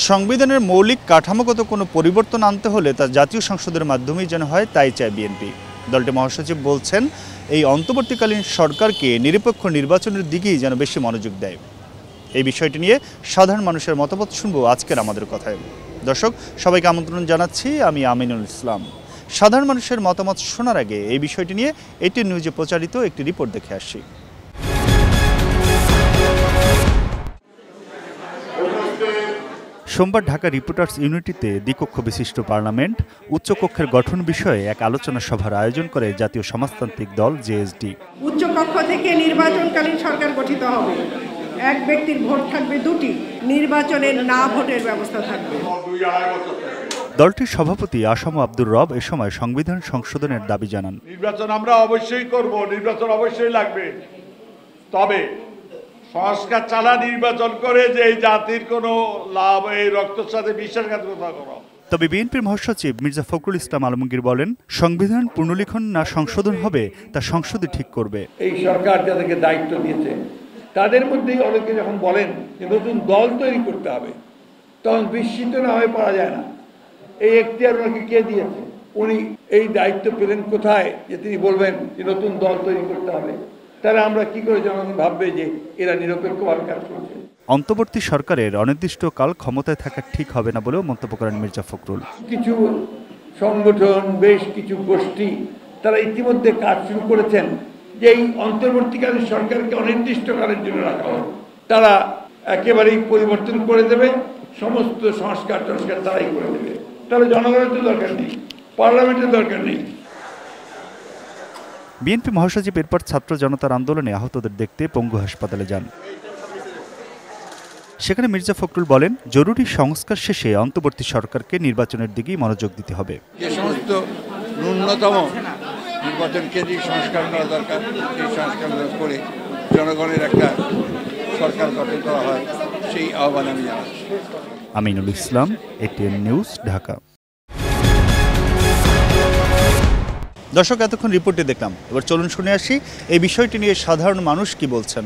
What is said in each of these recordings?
সংবিধানের মৌলিক কাঠামোগত কোনো পরিবর্তন আনতে হলে তা জাতীয় সংসদের মাধ্যমেই যেন হয়, তাই চায় বিএনপি। দলটির মহাসচিব বলছেন, এই অন্তর্বর্তীকালীন সরকারকে নিরপেক্ষ নির্বাচনের দিকেই যেন বেশি মনোযোগ দেয়। এই বিষয়টি নিয়ে সাধারণ মানুষের মতামত শুনবো আজকের আমাদের কথায়। দর্শক, সবাইকে আমন্ত্রণ জানাচ্ছি, আমি আমিনুল ইসলাম। সাধারণ মানুষের মতামত শোনার আগে এই বিষয়টি নিয়ে এটিএন নিউজে প্রচারিত একটি রিপোর্ট দেখে আসি। সোমবার ঢাকা রিপোর্টার্স ইউনিটিতে দ্বিকক্ষ বিশিষ্ট পার্লামেন্ট উচ্চকক্ষের গঠন বিষয়ে এক আলোচনা সভার আয়োজন করে জাতীয় সমাজতান্ত্রিক দল জেএসডি। উচ্চকক্ষ থেকে নির্বাচনকালীন সরকার গঠিত হবে, এক ব্যক্তির ভোট থাকবে দুটি, নির্বাচনের না ভোটের ব্যবস্থা থাকবে। দলটির সভাপতি আসম আব্দুর রব এ সময় সংবিধান সংশোধনের দাবি জানান। নির্বাচন আমরা অবশ্যই করব, নির্বাচন অবশ্যই লাগবে, তবে সংস্কার ছাড়া নির্বাচন করে যে এই জাতির কোনো লাভ, এই রক্তের সাথে বিশ্বাসঘাতকতা করা। তবে বিএনপির মহাসচিব মির্জা ফখরুল ইসলাম আলমগীর বলেন, সংবিধান পুনর্লিখন না সংশোধন হবে তা সংসদই ঠিক করবে। এই সরকার যাদেরকে দায়িত্ব দিয়েছে তাদের মধ্যেই অনেকে যখন বলেন যে নতুন দল তৈরি করতে হবে, তখন বিস্মিত না হয়ে পারা যায় না। এই এখতিয়ার ওনাকে কে দিয়েছে? উনি এই দায়িত্ব পেলেন কোথায় যে তিনি বলবেন যে নতুন দল তৈরি করতে হবে? তাহলে আমরা কি করে জনগণ ভাববে যে এরা নিরপেক্ষভাবে কাজ করছে? অন্তর্বর্তী সরকারের অনির্দিষ্টকাল ক্ষমতায় থাকা ঠিক হবে না বলেও মন্তব্য করেন মির্জা ফখরুল। কিছু সংগঠন, বেশ কিছু গোষ্ঠী তারা ইতিমধ্যে কাজ শুরু করেছেন যে এই অন্তর্বর্তীকালীন সরকারকে অনির্দিষ্টকালের জন্য রাখা হবে। তারা একেবারেই পরিবর্তন করে দেবে, সমস্ত সংস্কার তারাই করে দেবে। তাহলে জনগণের তো দরকার নেই, পার্লামেন্টের দরকার নেই। বিএনপি মহাসচিব এরপর ছাত্র জনতার আন্দোলনে আহতদের দেখতে পঙ্গু হাসপাতালে যান। সেখানে মির্জা ফখরুল বলেন, জরুরি সংস্কার শেষে অন্তর্বর্তী সরকারকে নির্বাচনের দিকেই মনোযোগ দিতে হবে। যে সমস্ত ন্যূনতম নির্বাচন কেন্দ্রিক সংস্কার করা দরকার, সেই সংস্কার করে জনগণের একটা সরকার গঠন করা হয়, সেই আহ্বান আমি জানাচ্ছি। Aminul Islam, ATN news, Dhaka. দর্শক, এতক্ষণ রিপোর্টে দেখলাম, এবার চলুন শুনে আসি এই বিষয়টি নিয়ে সাধারণ মানুষ কি বলছেন।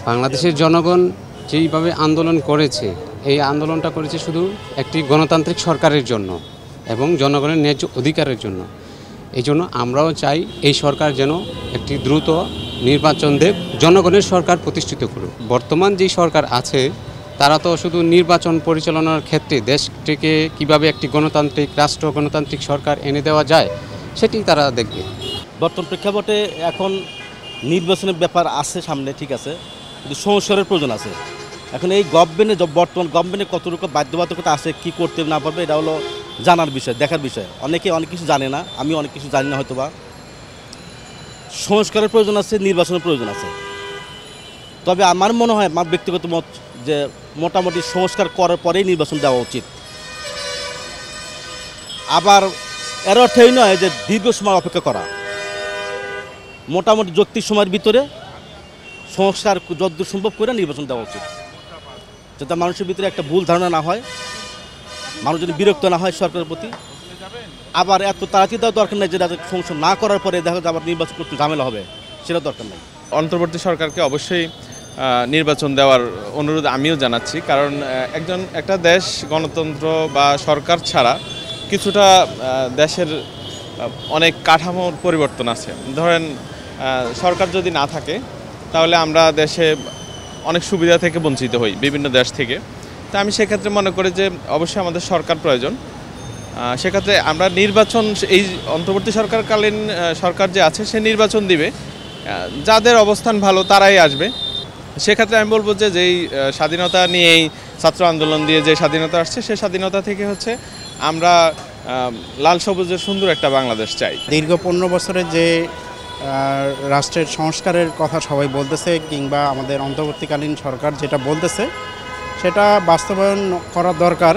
বাংলাদেশের জনগণ যেইভাবে আন্দোলন করেছে, এই আন্দোলনটা করেছে শুধু একটি গণতান্ত্রিক সরকারের জন্য এবং জনগণের ন্যায্য অধিকারের জন্য। এই জন্য আমরাও চাই এই সরকার যেন একটি দ্রুত নির্বাচন দেব, জনগণের সরকার প্রতিষ্ঠিত করুক। বর্তমান যেই সরকার আছে তারা তো শুধু নির্বাচন পরিচালনার ক্ষেত্রে দেশটিকে কিভাবে একটি গণতান্ত্রিক রাষ্ট্র, গণতান্ত্রিক সরকার এনে দেওয়া যায় সেটি তারা দেখবে। বর্তমান প্রেক্ষাপটে এখন নির্বাচনের ব্যাপার আছে সামনে, ঠিক আছে, কিন্তু সংস্কারের প্রয়োজন আছে। এখন এই বর্তমান গভর্নমেন্টে কতটুকু বাধ্যবাধকতা আছে, কি করতে না পারবে, এটা হলো জানার বিষয়, দেখার বিষয়। অনেকে অনেক কিছু জানে না, আমি অনেক কিছু জানি না হয়তো বা। সংস্কারের প্রয়োজন আছে, নির্বাচনের প্রয়োজন আছে। তবে আমার মনে হয়, আমার ব্যক্তিগত মত, যে মোটামুটি সংস্কার করার পরেই নির্বাচন দেওয়া উচিত। আবার এর অর্থ এই নয় যে দীর্ঘ সময় অপেক্ষা করা, মোটামুটি যৌক্তিক সময়ের ভিতরে সংস্কার যতদূর সম্ভব করে নির্বাচন দেওয়া উচিত, যাতে মানুষের ভিতরে একটা ভুল ধারণা না হয়, মানুষ যদি বিরক্ত না হয় সরকারের প্রতি। আবার এত তাড়াতাড়ি দেওয়া দরকার নেই, যেটা সংস্কার না করার পরে দেখা যায় আবার নির্বাচন করতে ঝামেলা হবে, সেটা দরকার নেই। অন্তর্বর্তী সরকারকে অবশ্যই নির্বাচন দেওয়ার অনুরোধ আমিও জানাচ্ছি, কারণ একটা দেশ গণতন্ত্র বা সরকার ছাড়া কিছুটা দেশের অনেক কাঠামোর পরিবর্তন আছে। ধরেন সরকার যদি না থাকে তাহলে আমরা দেশে অনেক সুবিধা থেকে বঞ্চিত হই বিভিন্ন দেশ থেকে। তা আমি সেক্ষেত্রে মনে করি যে অবশ্যই আমাদের সরকার প্রয়োজন। সেক্ষেত্রে আমরা নির্বাচন, এই অন্তর্বর্তী সরকারকালীন সরকার যে আছে সে নির্বাচন দিবে, যাদের অবস্থান ভালো তারাই আসবে। সেক্ষেত্রে আমি বলবো যে যেই স্বাধীনতা নিয়েই ছাত্র আন্দোলন দিয়ে যে স্বাধীনতা আসছে, সেই স্বাধীনতা থেকে হচ্ছে আমরা লাল সবুজের সুন্দর একটা বাংলাদেশ চাই। দীর্ঘ 15 বছরের যে রাষ্ট্রের সংস্কারের কথা সবাই বলতেছে, কিংবা আমাদের অন্তর্বর্তীকালীন সরকার যেটা বলতেছে সেটা বাস্তবায়ন করা দরকার,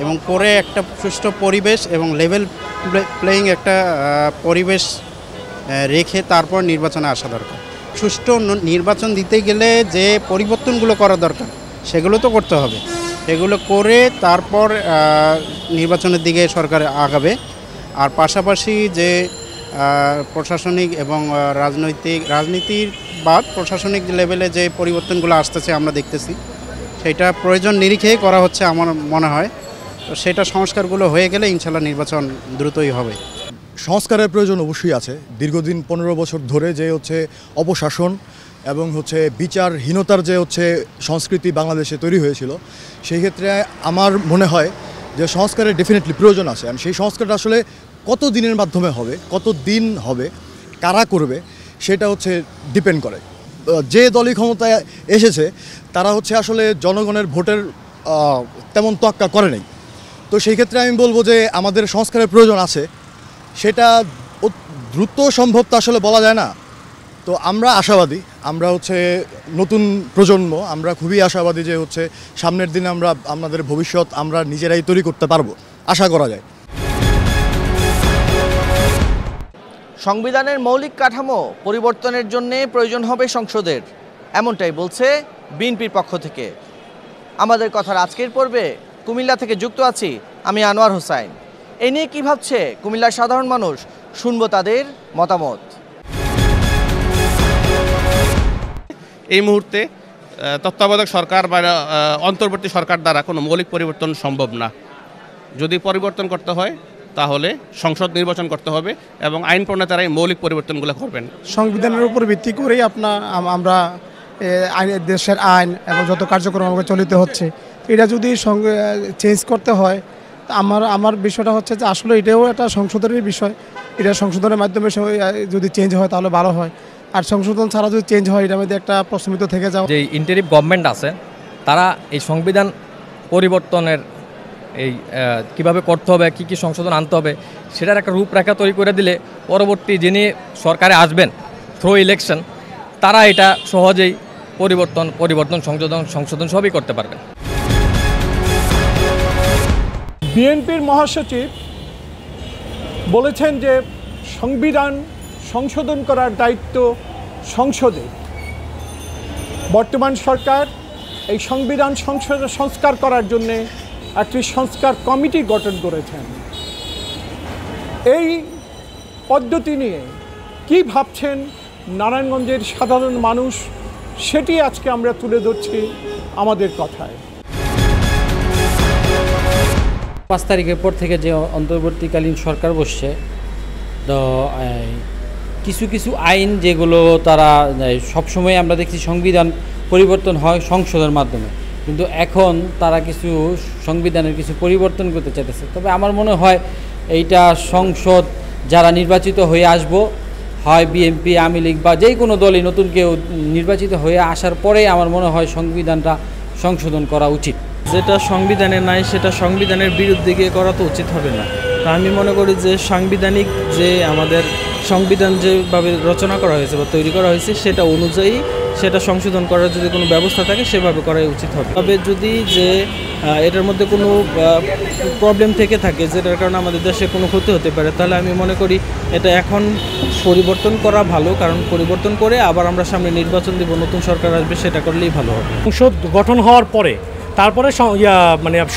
এবং করে একটা সুষ্ঠু পরিবেশ এবং লেভেল প্লেয়িং একটা পরিবেশ রেখে তারপর নির্বাচনে আসা দরকার। সুষ্ঠু নির্বাচন দিতে গেলে যে পরিবর্তনগুলো করা দরকার সেগুলো তো করতে হবে, এগুলো করে তারপর নির্বাচনের দিকে সরকার আগাবে। আর পাশাপাশি যে প্রশাসনিক এবং রাজনীতির বাদ প্রশাসনিক লেভেলে যে পরিবর্তনগুলো আসতেছে আমরা দেখতেছি, সেটা প্রয়োজন নিরিখেই করা হচ্ছে আমার মনে হয়। তো সেটা সংস্কারগুলো হয়ে গেলে ইনশাল্লাহ নির্বাচন দ্রুতই হবে। সংস্কারের প্রয়োজন অবশ্যই আছে। দীর্ঘদিন 15 বছর ধরে যে হচ্ছে অপশাসন এবং হচ্ছে বিচারহীনতার যে হচ্ছে সংস্কৃতি বাংলাদেশে তৈরি হয়েছিল, সেই ক্ষেত্রে আমার মনে হয় যে সংস্কারের ডেফিনেটলি প্রয়োজন আছে। আর সেই সংস্কারটা আসলে কত দিনের মাধ্যমে হবে, কত দিন হবে, কারা করবে, সেটা হচ্ছে ডিপেন্ড করে। যে দলই ক্ষমতায় এসেছে তারা হচ্ছে আসলে জনগণের ভোটের তেমন তোয়াক্কা করে নাই। তো সেই ক্ষেত্রে আমি বলবো যে আমাদের সংস্কারের প্রয়োজন আছে, সেটা দ্রুত সম্ভব তো আসলে বলা যায় না। তো আমরা আশাবাদী, আমরা হচ্ছে নতুন প্রজন্ম, আমরা খুবই আশাবাদী যে হচ্ছে সামনের দিনে আমরা আমাদের ভবিষ্যৎ আমরা নিজেরাই তৈরি করতে পারবো, আশা করা যায়। সংবিধানের মৌলিক কাঠামো পরিবর্তনের জন্য প্রয়োজন হবে সংসদের, এমনটাই বলছে বিএনপির পক্ষ থেকে। আমাদের কথার আজকের পর্বে কুমিল্লা থেকে যুক্ত আছি আমি আনোয়ার হোসাইন। এ নিয়ে কী ভাবছে কুমিল্লার সাধারণ মানুষ, শুনবো তাদের মতামত। এই মুহূর্তে তত্ত্বাবধায়ক সরকার বা অন্তর্বর্তী সরকার দ্বারা কোনো মৌলিক পরিবর্তন সম্ভব না। যদি পরিবর্তন করতে হয় তাহলে সংসদ নির্বাচন করতে হবে এবং আইন প্রণেতারাই মৌলিক পরিবর্তনগুলো করবেন। সংবিধানের উপর ভিত্তি করেই আমরা দেশের আইন এবং যত কার্যক্রম আমাকে চলিতে হচ্ছে, এটা যদি চেঞ্জ করতে হয়, আমার বিষয়টা হচ্ছে যে আসলে এটাও একটা সংশোধনের বিষয়। এটা সংশোধনের মাধ্যমে যদি চেঞ্জ হয় তাহলে ভালো হয়, আর সংশোধন ছাড়া যদি চেঞ্জ হয় এটার মধ্যে একটা প্রশ্নবিদ্ধ থেকে যাও। যে ইন্টারিম গভর্নমেন্ট আছে তারা এই সংবিধান পরিবর্তনের এই কিভাবে করতে হবে, কি কি সংশোধন আনতে হবে, সেটার একটা রূপরেখা তৈরি করে দিলে পরবর্তী যিনি সরকারে আসবেন থ্রু ইলেকশন, তারা এটা সহজেই পরিবর্তন সংশোধন সবই করতে পারবেন। বিএনপির মহাসচিব বলেছেন যে সংবিধান সংশোধন করার দায়িত্ব সংসদের। বর্তমান সরকার এই সংবিধান সংস্কার করার জন্যে একটি সংস্কার কমিটি গঠন করেছেন। এই পদ্ধতি নিয়ে কি ভাবছেন নারায়ণগঞ্জের সাধারণ মানুষ, সেটি আজকে আমরা তুলে ধরছি আমাদের কথায়। 5 তারিখের পর থেকে যে অন্তর্বর্তীকালীন সরকার বসছে, তো কিছু কিছু আইন যেগুলো তারা সবসময় আমরা দেখছি সংবিধান পরিবর্তন হয় সংসদের মাধ্যমে, কিন্তু এখন তারা কিছু সংবিধানের কিছু পরিবর্তন করতে চাইতেছে। তবে আমার মনে হয় এইটা সংসদ যারা নির্বাচিত হয়ে আসবো, হয় বিএনপি, আওয়ামী লীগ বা যে কোনো দলই নতুন কেউ নির্বাচিত হয়ে আসার পরে আমার মনে হয় সংবিধানটা সংশোধন করা উচিত। যেটা সংবিধানে নাই সেটা সংবিধানের বিরুদ্ধে গিয়ে করা তো উচিত হবে না। তো আমি মনে করি যে সাংবিধানিক যে আমাদের সংবিধান যেভাবে রচনা করা হয়েছে বা তৈরি করা হয়েছে সেটা অনুযায়ী সেটা সংশোধন করার যদি কোনো ব্যবস্থা থাকে সেভাবে করাই উচিত হবে। তবে যদি যে এটার মধ্যে কোনো প্রবলেম থেকে থাকে যেটার কারণে আমাদের দেশে কোনো ক্ষতি হতে পারে, তাহলে আমি মনে করি এটা এখন পরিবর্তন করা ভালো, কারণ পরিবর্তন করে আবার আমরা সামনে নির্বাচন দেব, নতুন সরকার আসবে, সেটা করলেই ভালো হবে। সংসদ গঠন হওয়ার পরে তারপরে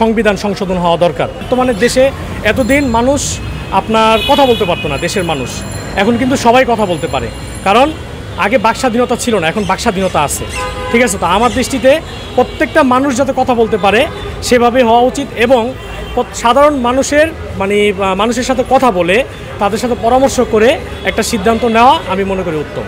সংবিধান সংশোধন হওয়া দরকার। বর্তমানে দেশে এতদিন মানুষ আপনার কথা বলতে পারতো না, দেশের মানুষ এখন কিন্তু সবাই কথা বলতে পারে, কারণ আগে বাকস্বাধীনতা ছিল না, এখন বাকস্বাধীনতা আছে। ঠিক আছে, তো আমার দৃষ্টিতে প্রত্যেকটা মানুষ যাতে কথা বলতে পারে সেভাবে হওয়া উচিত, এবং সাধারণ মানুষের সাথে কথা বলে তাদের সাথে পরামর্শ করে একটা সিদ্ধান্ত নেওয়া আমি মনে করি উত্তম।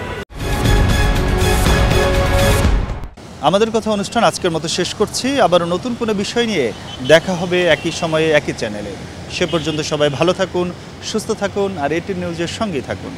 আমাদের কথা অনুষ্ঠান আজকের মতো শেষ করছি। আবারও নতুন কোনো বিষয় নিয়ে দেখা হবে একই সময়ে একই চ্যানেলে। সে পর্যন্ত সবাই ভালো থাকুন, সুস্থ থাকুন, আর এটি নিউজের সঙ্গেই থাকুন।